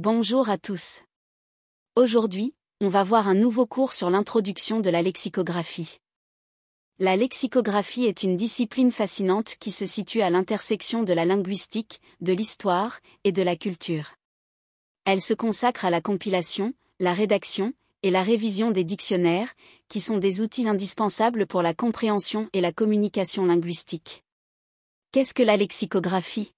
Bonjour à tous. Aujourd'hui, on va voir un nouveau cours sur l'introduction de la lexicographie. La lexicographie est une discipline fascinante qui se situe à l'intersection de la linguistique, de l'histoire et de la culture. Elle se consacre à la compilation, la rédaction et la révision des dictionnaires, qui sont des outils indispensables pour la compréhension et la communication linguistique. Qu'est-ce que la lexicographie ?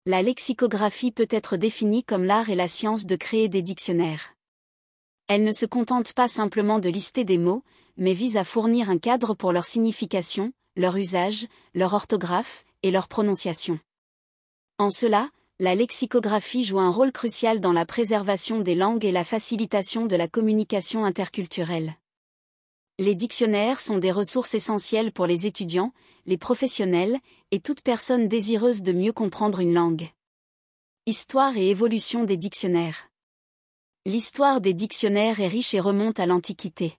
La lexicographie peut être définie comme l'art et la science de créer des dictionnaires. Elle ne se contente pas simplement de lister des mots, mais vise à fournir un cadre pour leur signification, leur usage, leur orthographe et leur prononciation. En cela, la lexicographie joue un rôle crucial dans la préservation des langues et la facilitation de la communication interculturelle. Les dictionnaires sont des ressources essentielles pour les étudiants, les professionnels, et toute personne désireuse de mieux comprendre une langue. Histoire et évolution des dictionnaires. L'histoire des dictionnaires est riche et remonte à l'Antiquité.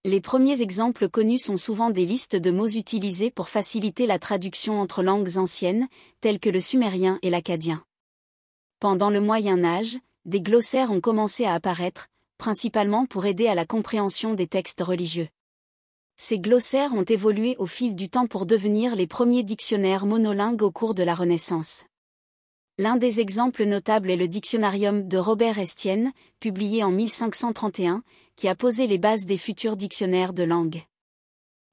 Les premiers exemples connus sont souvent des listes de mots utilisés pour faciliter la traduction entre langues anciennes, telles que le sumérien et l'akkadien. Pendant le Moyen Âge, des glossaires ont commencé à apparaître, principalement pour aider à la compréhension des textes religieux. Ces glossaires ont évolué au fil du temps pour devenir les premiers dictionnaires monolingues au cours de la Renaissance. L'un des exemples notables est le Dictionarium de Robert Estienne, publié en 1531, qui a posé les bases des futurs dictionnaires de langue.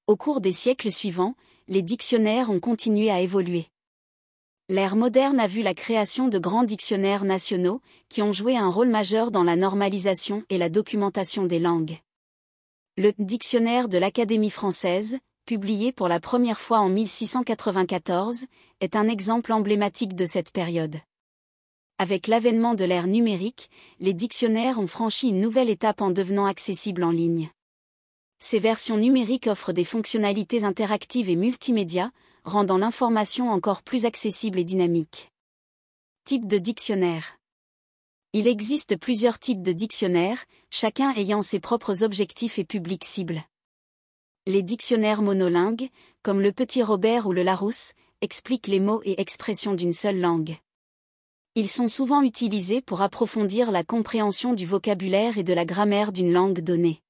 Au cours des siècles suivants, les dictionnaires ont continué à évoluer. L'ère moderne a vu la création de grands dictionnaires nationaux, qui ont joué un rôle majeur dans la normalisation et la documentation des langues. Le Dictionnaire de l'Académie française, publié pour la première fois en 1694, est un exemple emblématique de cette période. Avec l'avènement de l'ère numérique, les dictionnaires ont franchi une nouvelle étape en devenant accessibles en ligne. Ces versions numériques offrent des fonctionnalités interactives et multimédia, rendant l'information encore plus accessible et dynamique. Type de dictionnaire. Il existe plusieurs types de dictionnaires, chacun ayant ses propres objectifs et publics cibles. Les dictionnaires monolingues, comme le Petit Robert ou le Larousse, expliquent les mots et expressions d'une seule langue. Ils sont souvent utilisés pour approfondir la compréhension du vocabulaire et de la grammaire d'une langue donnée.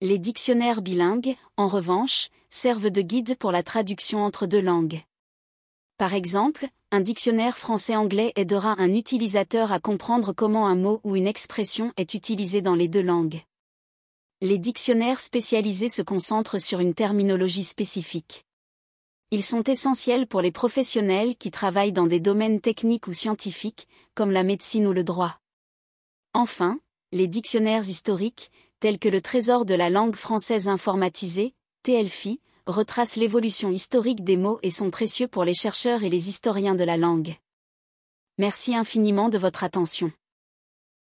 Les dictionnaires bilingues, en revanche, servent de guide pour la traduction entre deux langues. Par exemple, un dictionnaire français-anglais aidera un utilisateur à comprendre comment un mot ou une expression est utilisé dans les deux langues. Les dictionnaires spécialisés se concentrent sur une terminologie spécifique. Ils sont essentiels pour les professionnels qui travaillent dans des domaines techniques ou scientifiques, comme la médecine ou le droit. Enfin, les dictionnaires historiques, tels que le Trésor de la langue française informatisé, TLFI, retracent l'évolution historique des mots et sont précieux pour les chercheurs et les historiens de la langue. Merci infiniment de votre attention.